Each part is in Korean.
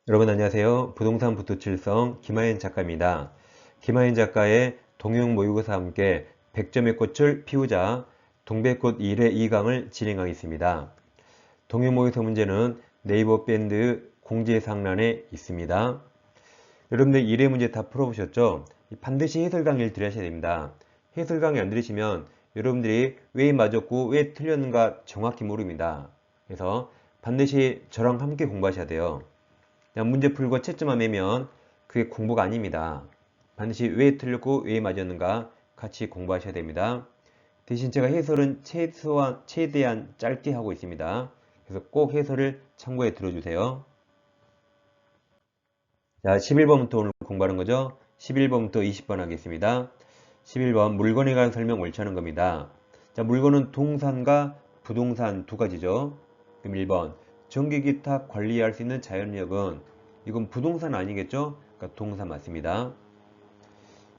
여러분 안녕하세요. 부동산 부토칠성 김하연 작가입니다. 김하연 작가의 동형 모의고사와 함께 100점의 꽃을 피우자 동백꽃 1회 2강을 진행하겠습니다. 동형 모의고사 문제는 네이버 밴드 공지사항란에 있습니다. 여러분들 1회 문제 다 풀어보셨죠? 반드시 해설 강의를 들으셔야 됩니다. 해설 강의 안 들으시면 여러분들이 왜 맞았고 왜 틀렸는가 정확히 모릅니다. 그래서 반드시 저랑 함께 공부하셔야 돼요. 그냥 문제 풀고 채점만 매면 그게 공부가 아닙니다. 반드시 왜 틀렸고 왜 맞았는가 같이 공부하셔야 됩니다. 대신 제가 해설은 최대한 짧게 하고 있습니다. 그래서 꼭 해설을 참고해 들어주세요. 자, 11번부터 오늘 공부하는 거죠. 11번부터 20번 하겠습니다. 11번 물건에 관한 설명 옳지 않은 겁니다. 자, 물건은 동산과 부동산 두 가지죠. 그럼 1번 전기기타 관리할 수 있는 자연력은 이건 부동산 아니겠죠? 그러니까 동산 맞습니다.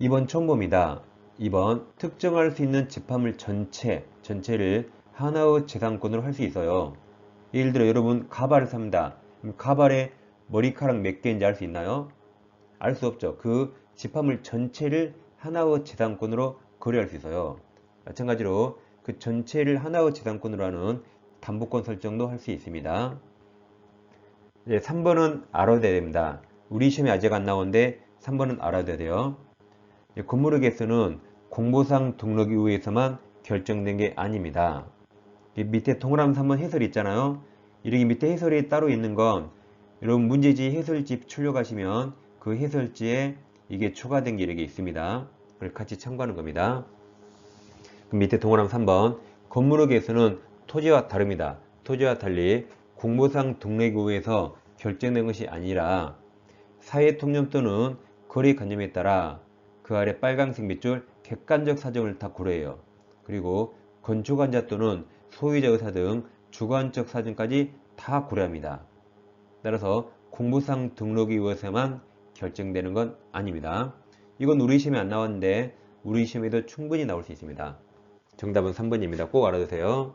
2번 처음 봅니다. 2번 특정할 수 있는 집합물 전체를 하나의 재산권으로 할 수 있어요. 예를 들어 여러분 가발을 삽니다. 그럼 가발에 머리카락 몇 개인지 알 수 있나요? 알 수 없죠. 그 집합물 전체를 하나의 재산권으로 거래할 수 있어요. 마찬가지로 그 전체를 하나의 재산권으로 하는 담보권 설정도 할 수 있습니다. 이제 3번은 알아둬야 됩니다. 우리 시험에 아직 안 나오는데 3번은 알아둬야 돼요. 건물의 개수는 공보상 등록 이후에서만 결정된 게 아닙니다. 밑에 동그라미 3번 해설이 있잖아요. 이렇게 밑에 해설이 따로 있는 건 여러분 문제지 해설집 출력하시면 그 해설지에 이게 추가된 게 이렇게 있습니다. 그걸 같이 참고하는 겁니다. 그럼 밑에 동그라미 3번 건물의 개수는 토지와 다릅니다. 토지와 달리 공보상 등록 이후에서 결정된 것이 아니라 사회통념 또는 거래관념에 따라 그 아래 빨간색 밑줄 객관적 사정을 다 고려해요. 그리고 건축환자 또는 소유자 의사 등 주관적 사정까지 다 고려합니다. 따라서 공부상 등록이 의해서만 결정되는 건 아닙니다. 이건 우리 시험에 안 나왔는데 우리 시험에도 충분히 나올 수 있습니다. 정답은 3번입니다. 꼭 알아두세요.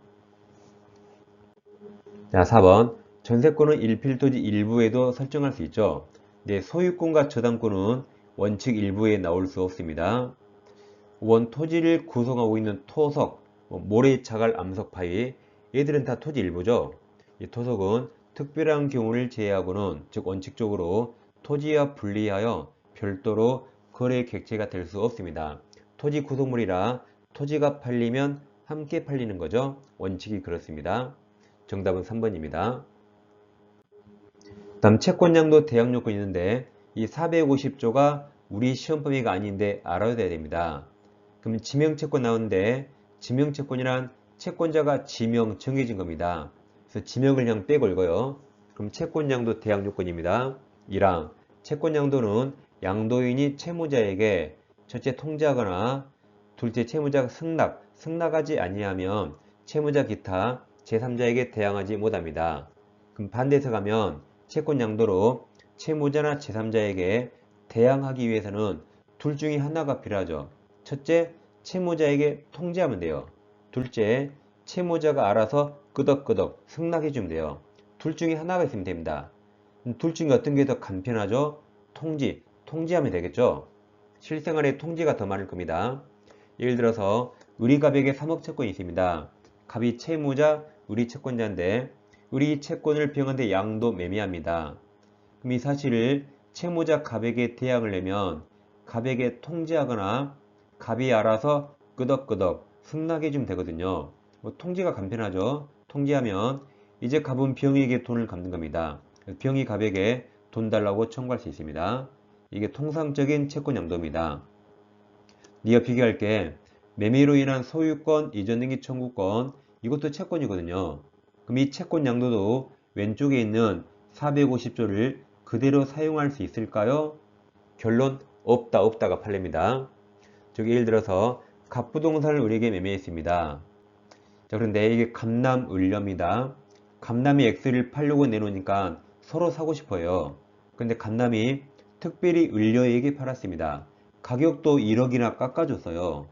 자, 4번 전세권은 일필토지 일부에도 설정할 수 있죠. 네, 소유권과 저당권은 원칙 일부에 나올 수 없습니다. 5번 토지를 구성하고 있는 토석, 모래자갈, 암석, 파이 얘들은 다 토지 일부죠. 이 토석은 특별한 경우를 제외하고는 즉 원칙적으로 토지와 분리하여 별도로 거래 객체가 될 수 없습니다. 토지 구성물이라 토지가 팔리면 함께 팔리는 거죠. 원칙이 그렇습니다. 정답은 3번입니다. 다음 채권량도 대항 요건이 있는데 이 450조가 우리 시험 범위가 아닌데 알아야 됩니다. 그럼 지명채권 나오는데 지명채권이란 채권자가 지명 정해진 겁니다. 그래서 지명을 그냥 빼고 읽어요. 그럼 채권량도 대항 요건입니다. 1항 채권양도는 양도인이 채무자에게 첫째 통지하거나 둘째 채무자가 승낙하지 아니하면 채무자 기타 제3자에게 대항하지 못합니다. 그럼 반대해서 가면 채권양도로 채무자나 제3자에게 대항하기 위해서는 둘 중에 하나가 필요하죠. 첫째, 채무자에게 통지하면 돼요. 둘째, 채무자가 알아서 끄덕끄덕 승낙해주면 돼요. 둘 중에 하나가 있으면 됩니다. 둘 중에 어떤 게 더 간편하죠? 통지하면 되겠죠? 실생활에 통지가 더 많을 겁니다. 예를 들어서 우리갑에게 3억 채권이 있습니다. 갑이 채무자, 우리 채권자인데 우리 채권을 병한테 양도 매매합니다. 그럼 이 사실을 채무자 갑에게 대항을 내면 갑에게 통지하거나 갑이 알아서 끄덕끄덕 승낙해주면 되거든요. 통지가 간편하죠. 통지하면 이제 갑은 병에게 돈을 갚는 겁니다. 병이 갑에게 돈 달라고 청구할 수 있습니다. 이게 통상적인 채권 양도입니다. 니가 비교할게. 매매로 인한 소유권, 이전 등기 청구권 이것도 채권이거든요. 그럼 이 채권 양도도 왼쪽에 있는 450조를 그대로 사용할 수 있을까요? 결론 없다가 판례입니다. 즉 예를 들어서 갑부동산을 우리에게 매매했습니다. 자, 그런데 이게 갑남을녀입니다. 갑남이 X를 팔려고 내놓으니까 서로 사고 싶어요. 근데 갑남이 특별히 을녀에게 팔았습니다. 가격도 1억이나 깎아줬어요.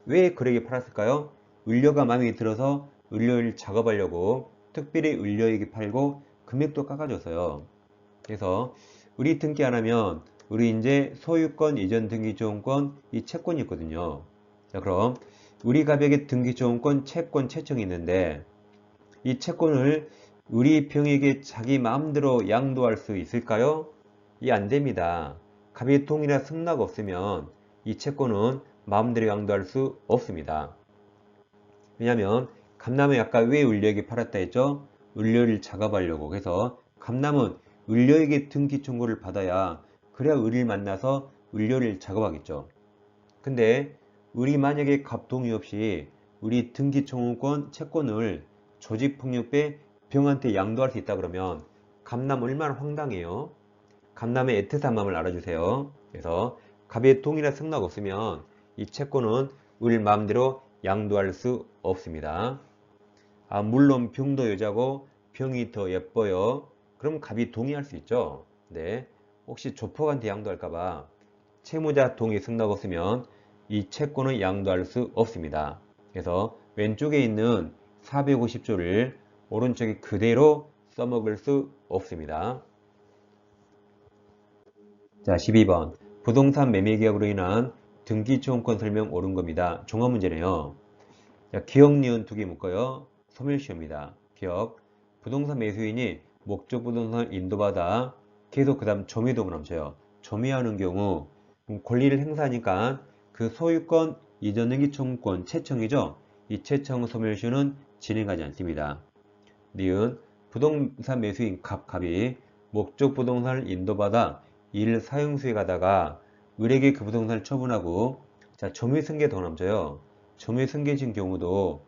왜 그러게 팔았을까요? 을녀가 마음에 들어서 을녀를 작업하려고 특별히 을녀에게 팔고 금액도 깎아줬어요. 그래서 의리 등기 안 하면 의리인재, 소유권, 이전 등기조언권, 이 채권이 있거든요. 자, 그럼 의리가백의 등기조언권, 채권, 채청이 있는데 이 채권을 의리 병에게 자기 마음대로 양도할 수 있을까요? 이 안 됩니다. 갑의 동의나 승낙 없으면 이 채권은 마음대로 양도할 수 없습니다. 왜냐하면 감남은 아까 왜 을려에게 팔았다 했죠? 을려를 작업하려고. 그래서 감남은 을려에게 등기 청구를 받아야 그래야 을을 만나서 을려를 작업하겠죠. 근데 을이 만약에 갑 동의 없이 을이 등기 청구권 채권을 조직폭력배 병한테 양도할 수 있다 그러면 감남 얼마나 황당해요. 감남의 애틋한 마음을 알아주세요. 그래서 갑의 동의나 승낙 없으면 이 채권은 을 마음대로 양도할 수 없습니다. 아, 물론 병도 여자고 병이 더 예뻐요. 그럼 갑이 동의할 수 있죠. 네. 혹시 조폭한테 양도할까봐 채무자 동의 승낙 없으면 이 채권을 양도할 수 없습니다. 그래서 왼쪽에 있는 450조를 오른쪽에 그대로 써먹을 수 없습니다. 자, 12번. 부동산 매매 계약으로 인한 등기초용권 설명 옳은 겁니다. 종합 문제네요. 자, 기억, 니은 두 개 묶어요. 소멸시효입니다. 기억. 부동산 매수인이 목적 부동산을 인도받아 계속 그 다음 점유도가 넘쳐요. 점유하는 경우 권리를 행사하니까 그 소유권 이전 등기 청구권 채청이죠. 이 채청 소멸시효는 진행하지 않습니다. 니은 부동산 매수인 갑이 목적 부동산을 인도받아 이를 사용수에 가다가 을에게 그 부동산을 처분하고 자 점유 승계 더 남져요. 점유 승계진 경우도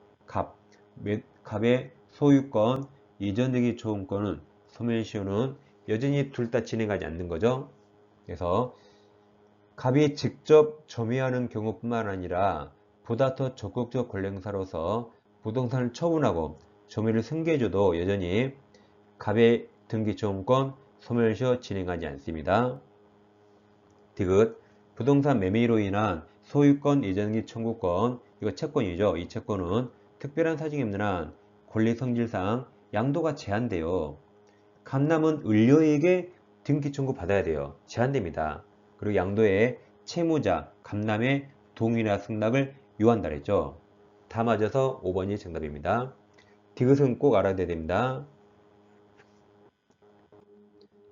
갑의 소유권 이전 등기 초용권은 소멸시효는 여전히 둘 다 진행하지 않는 거죠. 그래서 갑이 직접 점유하는 경우뿐만 아니라 보다 더 적극적 권리행사로서 부동산을 처분하고 점유를 승계해줘도 여전히 갑의 등기초용권 소멸시효 진행하지 않습니다. 디귿 부동산 매매로 인한 소유권 이전기 청구권 이거 채권이죠. 이 채권은 특별한 사정이 없는 한 권리 성질상 양도가 제한돼요. 감남은 을려에게 등기 청구 받아야 돼요. 제한됩니다. 그리고 양도에 채무자, 감남의 동의나 승낙을 요한다 그랬죠. 다 맞아서 5번이 정답입니다. 디귿은 꼭 알아야 됩니다.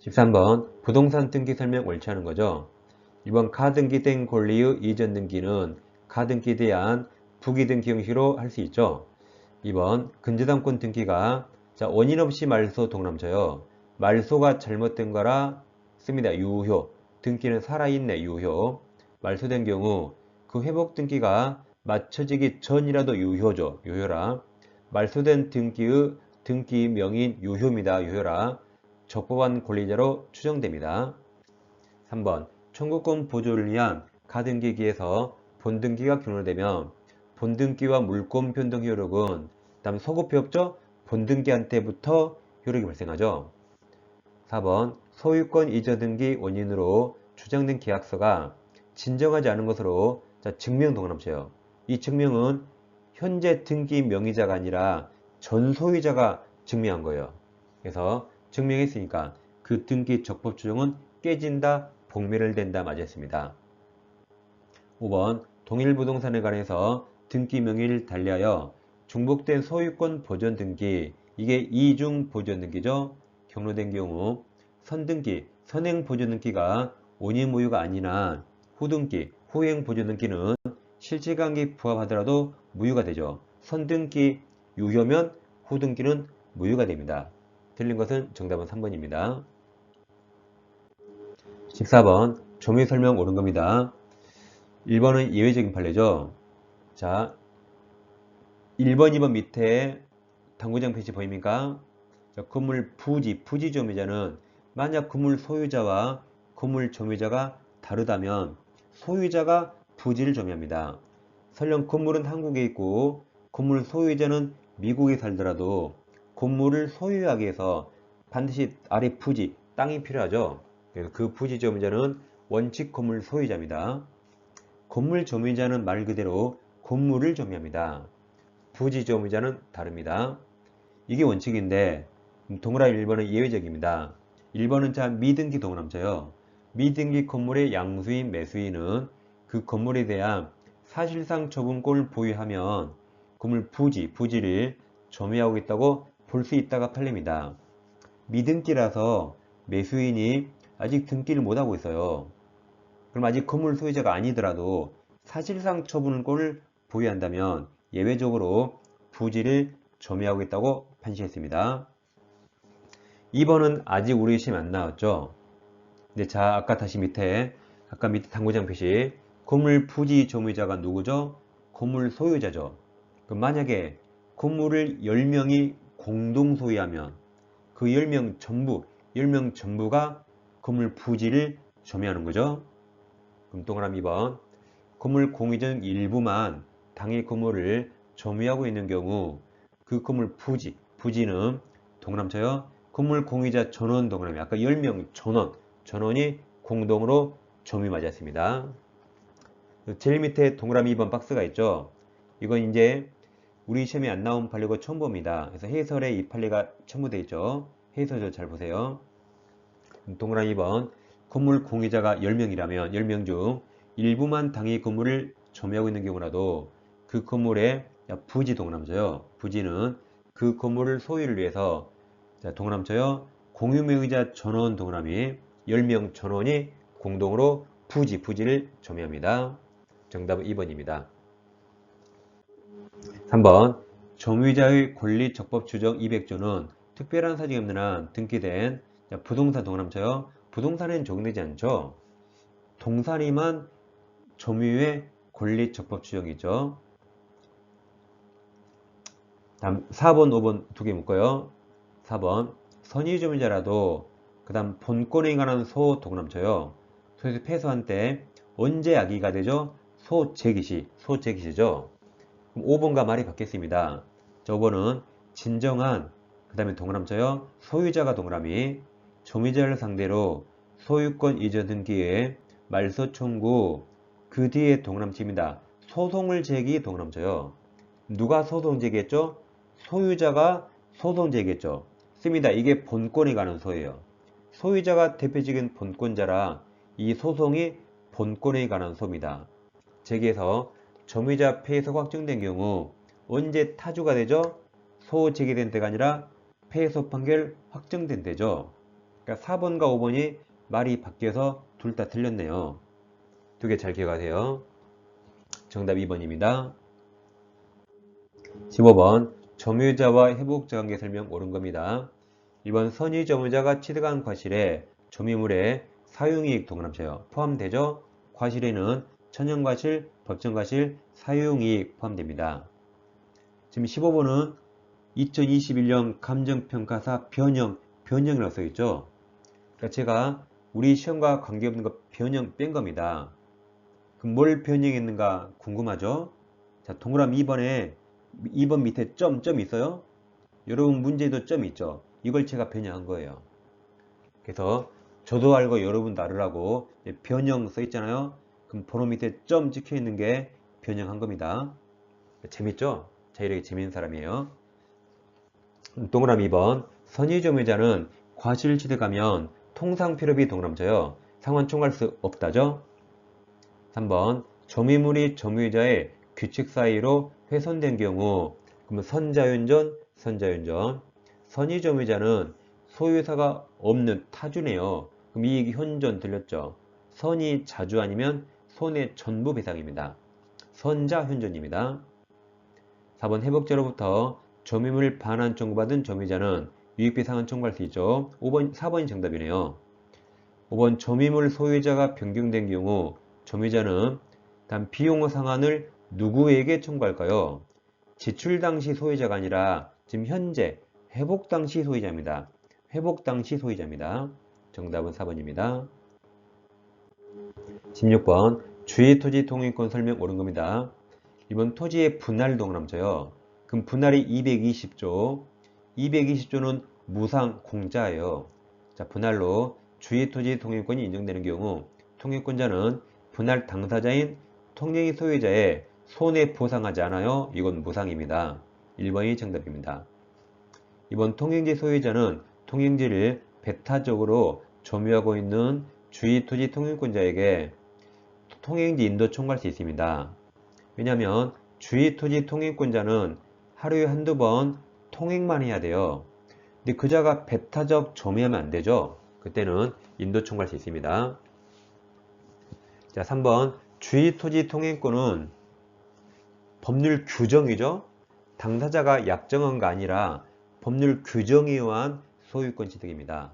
13번 부동산 등기 설명 옳지 않은 거죠. 이번 가등기된 권리의 이전 등기는 가등기에 대한 부기등기 형식으로 할 수 있죠. 2번 근저당권 등기가 자 원인 없이 말소 동남져요. 말소가 잘못된 거라 씁니다. 유효. 등기는 살아있네. 유효. 말소된 경우 그 회복 등기가 맞춰지기 전이라도 유효죠. 유효라. 말소된 등기의 등기 명인 유효입니다. 유효라. 적법한 권리자로 추정됩니다. 3번 청구권 보조를 위한 가등기기에서 본등기가 경로되면 본등기와 물권 변동 효력은 다음 소급표 없죠? 본등기한테부터 효력이 발생하죠. 4번 소유권 이전 등기 원인으로 주장된 계약서가 진정하지 않은 것으로 증명 동남쳐요. 이 증명은 현재 등기 명의자가 아니라 전 소유자가 증명한 거예요. 그래서 증명했으니까 그 등기 적법 추정은 깨진다, 복멸된다 맞았습니다. 5번 동일부동산에 관해서 등기 명의를 달리하여 중복된 소유권 보존 등기 이게 이중 보존 등기죠. 경로된 경우 선등기, 선행 보존 등기가 원인 무효가 아니나 후등기, 후행 보존 등기는 실질관계 부합하더라도 무효가 되죠. 선등기 유효면 후등기는 무효가 됩니다. 틀린 것은 정답은 3번입니다. 14번 점유 설명 옳은 겁니다. 1번은 예외적인 판례죠. 자, 1번, 2번 밑에 당구장 표시 보입니까? 자, 건물 부지 점유자는 만약 건물 소유자와 건물 점유자가 다르다면 소유자가 부지를 점유합니다. 설령 건물은 한국에 있고 건물 소유자는 미국에 살더라도 건물을 소유하기 위해서 반드시 아래 부지, 땅이 필요하죠. 그래서 그 부지 점유자는 원칙 건물 소유자입니다. 건물 점유자는 말 그대로 건물을 점유합니다. 부지 점유자는 다릅니다. 이게 원칙인데 동그라미 1번은 예외적입니다. 1번은 자 미등기 동남자요. 미등기 건물의 양수인 매수인은 그 건물에 대한 사실상 처분권을 보유하면 건물 부지를 점유하고 있다고 볼 수 있다가 팔립니다. 미등기라서 매수인이 아직 등기를 못하고 있어요. 그럼 아직 건물 소유자가 아니더라도 사실상 처분권을 보유한다면 예외적으로 부지를 점유하고 있다고 판시했습니다. 2번은 아직 우리 시험에 안 나왔죠. 근데 자, 아까 밑에 당구장 표시 건물 부지 점유자가 누구죠? 건물 소유자죠. 그럼 만약에 건물을 10명이 공동 소유하면 그 10명 전부가 건물 부지를 점유하는 거죠. 그럼 동그라미 2번 건물 공유전 일부만 당해 건물을 점유하고 있는 경우 그 건물 부지는 동그라미쳐요. 건물 공유자 전원 동그라미 아까 10명 전원이 공동으로 점유 맞았습니다. 제일 밑에 동그라미 2번 박스가 있죠. 이건 이제 우리 시험에 안 나온 판례고 처음 봅니다. 그래서 해설에 이 판례가 첨부되어 있죠. 해설 잘 보세요. 동그라미 2번 건물 공유자가 10명이라면 10명 중 일부만 당해 건물을 점유하고 있는 경우라도 그 건물의 부지 동그라미쳐요. 부지는 그 건물을 소유를 위해서 자, 동그라미쳐요. 공유명의자 전원 동그라미 10명 전원이 공동으로 부지를 점유합니다. 정답은 2번입니다. 3번 점유자의 권리 적법 추정 200조는 특별한 사정이 없는 한 등기된 부동산 동그라미쳐요. 부동산에는 적용되지 않죠. 동산이만 점유의 권리 적법 추정이죠. 다음 4번, 5번 두 개 묶어요. 4번 선의 점유자라도 그 다음 본권에 관한 소 동그라미쳐요. 소에서 패소한 때 언제 약의가 되죠? 소재기시죠. 그럼 5번과 말이 바뀌었습니다. 자, 5번은 진정한 그 다음에 동그라미쳐요. 소유자가 동그라미 점유자를 상대로 소유권 이전 등기에 말소 청구 그 뒤에 동그라미칩니다. 소송을 제기 동그라미쳐요. 누가 소송 제기했죠? 소유자가 소송 제기했죠. 씁니다. 이게 본권에 관한 소예요. 소유자가 대표적인 본권자라 이 소송이 본권에 관한 소입니다. 제기해서 점유자 패소가 확정된 경우 언제 타주가 되죠? 소 제기된 때가 아니라 패소 판결 확정된 때죠. 그러니까 4번과 5번이 말이 바뀌어서 둘 다 틀렸네요. 두 개 잘 기억하세요. 정답 2번입니다. 15번 점유자와 회복자 관계 설명 옳은 겁니다. 1번 선의 점유자가 취득한 과실에 점유물의 사용이익 동그라미쳐요. 포함되죠? 과실에는 천연과실, 법정과실, 사용이익 포함됩니다. 지금 15번은 2021년 감정평가사 변형이라고 써있죠. 그러니까 제가 우리 시험과 관계없는 거 변형 뺀 겁니다. 그럼 뭘 변형했는가 궁금하죠? 자, 동그라미 2번 밑에 점 있어요? 여러분 문제도 점 있죠? 이걸 제가 변형한 거예요. 그래서 저도 알고 여러분도 알으라고 변형 써 있잖아요. 그럼 번호 밑에 점 찍혀 있는 게 변형한 겁니다. 재밌죠? 자, 이렇게 재밌는 사람이에요. 동그라미 2번 선의 점유자는 과실 취득하면 통상 필요비 동그라미쳐요. 상환 총괄 수 없다죠? 3번 점유물이 점유자의 규칙 사이로 훼손된 경우 그러면 선자윤전 선의 점유자는 소유사가 없는 타주네요. 그럼 이익 현존 들렸죠? 선이 자주 아니면 손해 전부 배상입니다. 선자 현존입니다. 4번 회복자로부터 점유물 반환 청구받은 점유자는 유익비 상환 청구할 수 있죠. 4번이 정답이네요. 5번 점유물 소유자가 변경된 경우 점유자는 단 비용 상환을 누구에게 청구할까요? 지출 당시 소유자가 아니라 지금 현재 회복 당시 소유자입니다. 회복 당시 소유자입니다. 정답은 4번입니다. 16번 주의 토지 통행권 설명 옳은 겁니다. 이번 토지의 분할 동그라미쳐요. 그럼 분할이 220조. 220조는 무상 공짜예요. 자, 분할로 주의 토지 통행권이 인정되는 경우 통행권자는 분할 당사자인 통행의 소유자의 손해 보상하지 않아요. 이건 무상입니다. 1번이 정답입니다. 이번 통행지 소유자는 통행지를 배타적으로 점유하고 있는 주의토지 통행권자에게 통행지 인도 청구할 수 있습니다. 왜냐하면 주의토지 통행권자는 하루에 한두 번 통행만 해야 돼요. 근데 그자가 배타적 점유하면 안 되죠. 그때는 인도 청구할 수 있습니다. 자, 3번 주의토지 통행권은 법률 규정이죠. 당사자가 약정한 거 아니라 법률 규정에 의한 소유권 취득입니다.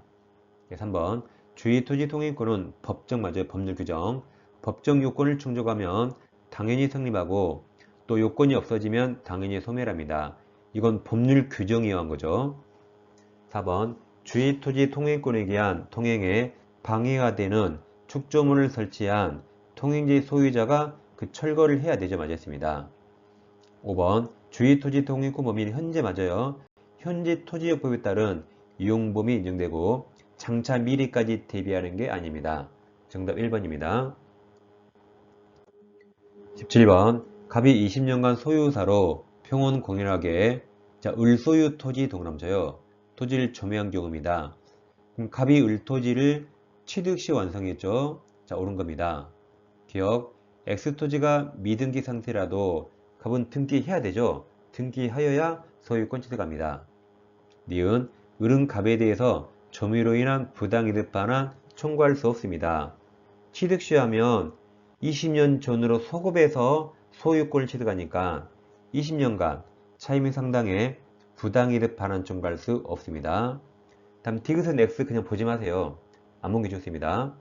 3번 주의토지 통행권은 법정 맞아요. 법률 규정. 법정 요건을 충족하면 당연히 성립하고 또 요건이 없어지면 당연히 소멸합니다. 이건 법률 규정에 의한 거죠. 4번 주의토지 통행권에 의한 통행에 방해가 되는 축조문을 설치한 통행지 소유자가 그 철거를 해야 되죠. 맞았습니다. 5번 주의토지 통행권 범위는 현재 맞아요. 현재 토지역법에 따른 이용범위 인정되고 장차 미리까지 대비하는 게 아닙니다. 정답 1번입니다. 17번 갑이 20년간 소유사로 평온 공연하게 을소유 토지 동남자요. 토지를 점유한 경우입니다. 그럼 갑이 을토지를 취득시 완성했죠. 자, 옳은 겁니다. 기억, X토지가 미등기 상태라도 갑은 등기해야 되죠. 등기하여야 소유권 취득합니다. 니은, 을은 갑에 대해서 점유로 인한 부당이득 반환 청구할 수 없습니다. 취득시 하면 20년 전으로 소급해서 소유권을 취득하니까 20년간 차임이 상당해 부당이득 반환 청구할 수 없습니다. 다음 디귿은 X 그냥 보지 마세요. 안 보는 게 좋습니다.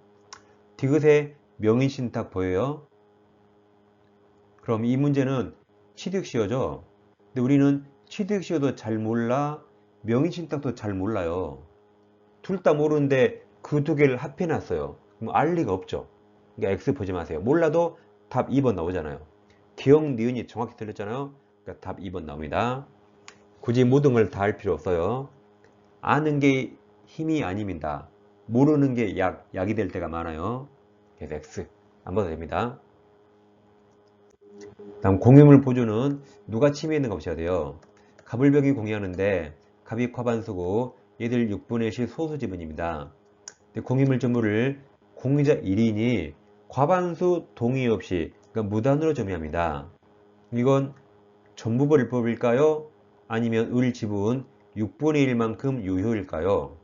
디귿의 명의신탁 보여요? 그럼 이 문제는 취득시효죠. 근데 우리는 취득시효도 잘 몰라, 명의신탁도 잘 몰라요. 둘 다 모르는데 그 두 개를 합해놨어요. 그럼 알 리가 없죠. 그러니까 X 보지 마세요. 몰라도 답 2번 나오잖아요. 기억, 니은이 정확히 틀렸잖아요. 그러니까 답 2번 나옵니다. 굳이 모든 걸 다 할 필요 없어요. 아는 게 힘이 아닙니다. 모르는 게 약이 될 때가 많아요. 그래서 X 안 봐도 됩니다. 다음 공유물 보조는 누가 침해했는가 보셔야 돼요. 갑을벽이 공유하는데 갑이 과반수고 얘들 6분의 1씩 소수 지분입니다. 공유물 전부를 공유자 1인이 과반수 동의 없이 그러니까 무단으로 점유합니다. 이건 전부불법일까요? 아니면 을 지분 6분의 1만큼 유효일까요?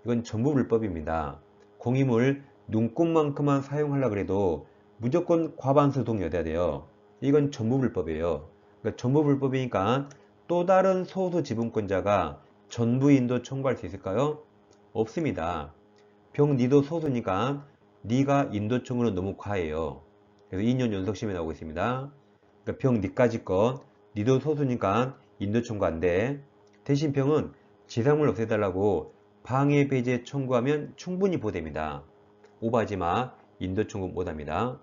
이건 전부불법입니다. 공유물 눈꽃만큼만 사용하려고 해도 무조건 과반수 동의해야 돼요. 이건 전부불법이에요. 그러니까 전부불법이니까 또 다른 소수 지분권자가 전부 인도 청구할 수 있을까요? 없습니다. 병 니도 소수니까 니가 인도 청구는 너무 과해요. 그래서 2년 연속 시험에 나오고 있습니다. 그러니까 병 니까지 것 니도 소수니까 인도 청구 안 돼. 대신 병은 지상물 없애달라고 방해 배제 청구하면 충분히 보됩니다. 오버하지마. 인도 청구 못합니다.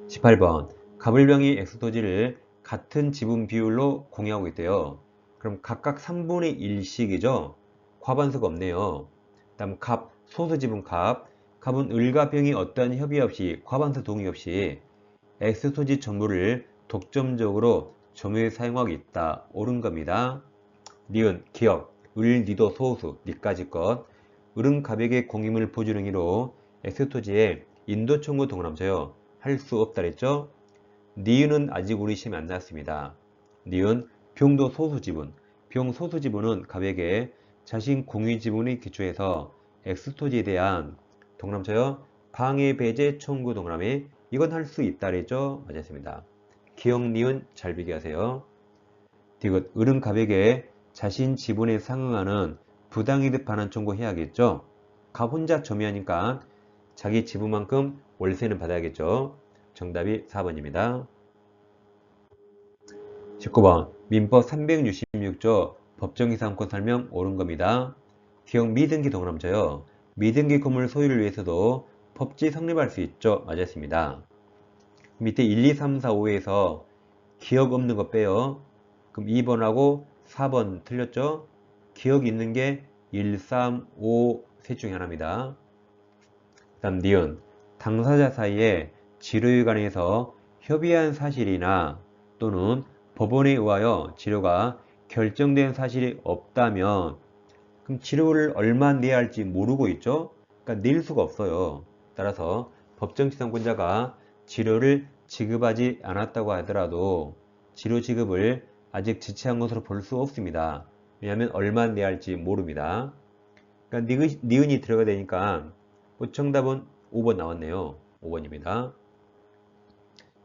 18번 갑을병이 X토지를 같은 지분 비율로 공유하고 있대요. 그럼 각각 3분의 1씩이죠. 과반수가 없네요. 다음 갑, 소수지분 갑은 을과 병이 어떠한 협의 없이 과반수 동의 없이 X토지 전부를 독점적으로 점유에 사용하고 있다. 옳은 겁니다. 니은, 기억, 을, 니도 소수, 니까지 것 을은 갑에게 공유물 보존 행위로 X토지에 인도 청구 동남자요. 할 수 없다 그랬죠? 니은은 아직 우리 시험에 안 나왔습니다. 니은, 병도 소수지분. 병 소수지분은 갑에게 자신 공유지분의 기초에서 X토지에 대한 동남자요. 방해 배제 청구 동남에 이건 할 수 있다 그랬죠? 맞았습니다. 기억, 니은 잘 비교하세요. 디귿, 을은 갑에게 자신 지분에 상응하는 부당이득 반환 청구해야겠죠? 갑 혼자 점유하니까 자기 지분만큼 월세는 받아야겠죠? 정답이 4번입니다. 19번 민법 366조 법정이상권 설명 옳은 겁니다. 기억 미등기 동남자요. 미등기 건물 소유를 위해서도 법지 성립할 수 있죠. 맞았습니다. 밑에 1, 2, 3, 4, 5에서 기억 없는 거 빼요. 그럼 2번하고 4번 틀렸죠? 기억 있는 게 1, 3, 5 셋 중에 하나입니다. 다음 니은 당사자 사이에 지료에 관해서 협의한 사실이나 또는 법원에 의하여 지료가 결정된 사실이 없다면 그럼 치료를 얼마 내야 할지 모르고 있죠. 그러니까 낼 수가 없어요. 따라서 법정지상권자가 치료를 지급하지 않았다고 하더라도 치료 지급을 아직 지체한 것으로 볼 수 없습니다. 왜냐하면 얼마 내야 할지 모릅니다. 그러니까 니은이 들어가야 되니까 정답은 5번 나왔네요. 5번입니다.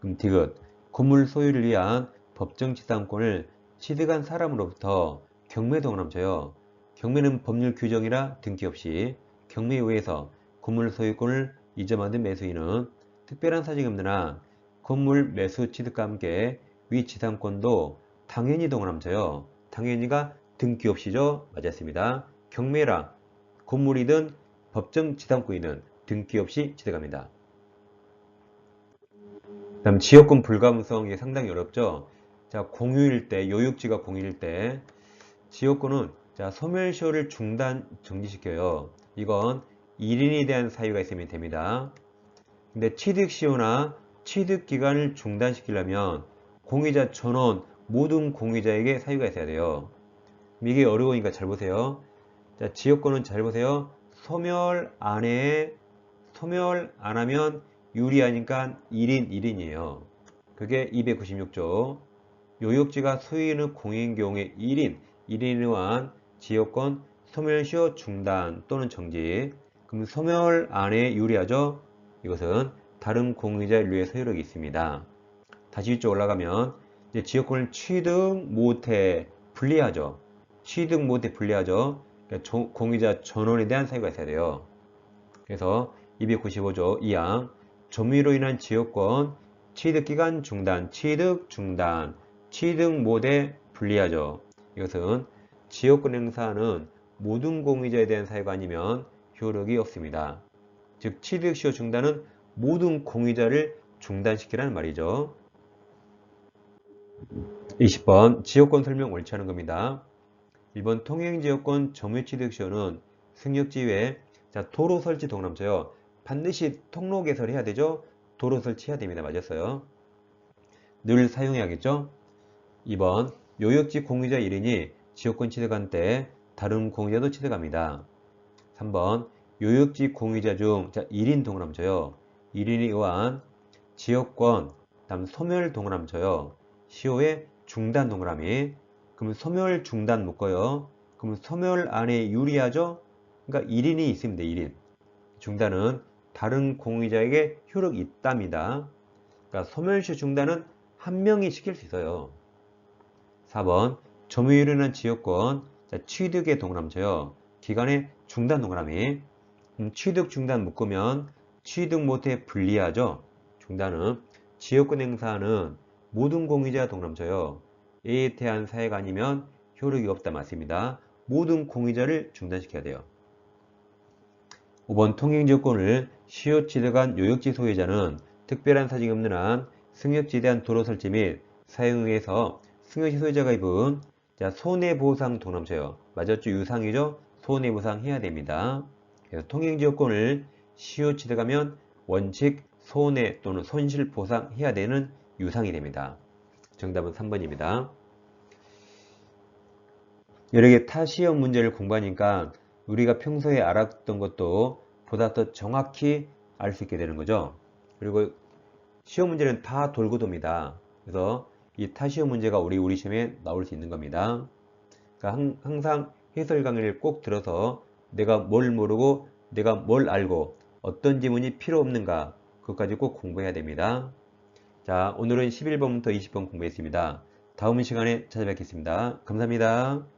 그럼 디귿 건물 소유를 위한 법정지상권을 취득한 사람으로부터 경매 동그라쳐요. 경매는 법률 규정이라 등기 없이 경매에 의해서 건물 소유권을 이점받은 매수인은 특별한 사정이 없는 한 건물 매수 취득과 함께 위 지상권도 당연히 동그라쳐요. 당연히가 등기 없이죠. 맞았습니다. 경매라 건물이든 법정지상권이든 등기 없이 취득합니다. 다음 지역권 불가분성이 상당히 어렵죠. 자, 공유일 때, 요역지가 공유일 때 지역권은 자, 소멸시효를 중단 정지시켜요. 이건 1인에 대한 사유가 있으면 됩니다. 근데 취득시효나 취득기간을 중단시키려면 공유자 전원 모든 공유자에게 사유가 있어야 돼요. 이게 어려우니까 잘 보세요. 자, 지역권은 잘 보세요. 소멸 안 하면 유리하니까 1인 1인이에요. 그게 296조. 요역지가 소유인의 공유인 경우에 1인에 의한 지역권 소멸시효 중단 또는 정지. 그럼 소멸 안에 유리하죠? 이것은 다른 공유자 인류의 소유력이 있습니다. 다시 위쪽 올라가면 이제 지역권을 취득 못해 분리하죠. 취득 못해 분리하죠. 그러니까 공유자 전원에 대한 사유가 있어야 돼요. 그래서 295조 2항 점유로 인한 지역권 취득기간 중단, 취득 중단, 취득 못해 분리하죠. 이것은 지역권 행사하는 모든 공유자에 대한 사유가 아니면 효력이 없습니다. 즉 취득시효 중단은 모든 공유자를 중단시키라는 말이죠. 20번 지역권 설명 옳지 않은 겁니다. 1번 통행지역권 점유취득시효는 승역지 외에 도로 설치 동그라쳐요. 반드시 통로 개설해야 되죠. 도로 설치해야 됩니다. 맞았어요. 늘 사용해야겠죠. 2번 요역지 공유자 1인이 지역권 취득한 때 다른 공유자도 취득합니다. 3번 요역지 공유자 중 1인 동그라쳐요. 1인에 의한 지역권 다음 소멸 동그라쳐요. 시효의 중단 동그라미. 그러면 소멸 중단 묶어요. 그러면 소멸 안에 유리하죠. 그러니까 1인이 있습니다. 1인. 중단은 다른 공유자에게 효력이 있답니다. 그러니까 소멸시 중단은 한 명이 시킬 수 있어요. 4번 점유율이라는 지역권 취득의 동그라쳐요. 기간의 중단 동그라미. 취득 중단 묶으면 취득 못해 분리하죠. 중단은 지역권 행사하는 모든 공유자 동그라쳐요. A에 대한 사유가 아니면 효력이 없다 맞습니다. 모든 공유자를 중단시켜야 돼요. 5번 통행지역권을 시효 취득한 요역지 소유자는 특별한 사정이 없는 한 승역지에 대한 도로 설치 및 사용에 의해서 승역지 소유자가 입은 손해보상 동그라쳐요. 맞았죠? 유상이죠? 손해보상 해야 됩니다. 그래서 통행지역권을 시효 취득하면 원칙 손해 또는 손실 보상해야 되는 유상이 됩니다. 정답은 3번입니다. 여러 개 타시험 문제를 공부하니까 우리가 평소에 알았던 것도 보다 더 정확히 알 수 있게 되는 거죠. 그리고 시험 문제는 다 돌고 돕니다. 그래서 이 타시험 문제가 우리 시험에 나올 수 있는 겁니다. 그러니까 항상 해설 강의를 꼭 들어서 내가 뭘 모르고 내가 뭘 알고 어떤 지문이 필요 없는가 그것까지 꼭 공부해야 됩니다. 자, 오늘은 11번부터 20번 공부했습니다. 다음 시간에 찾아뵙겠습니다. 감사합니다.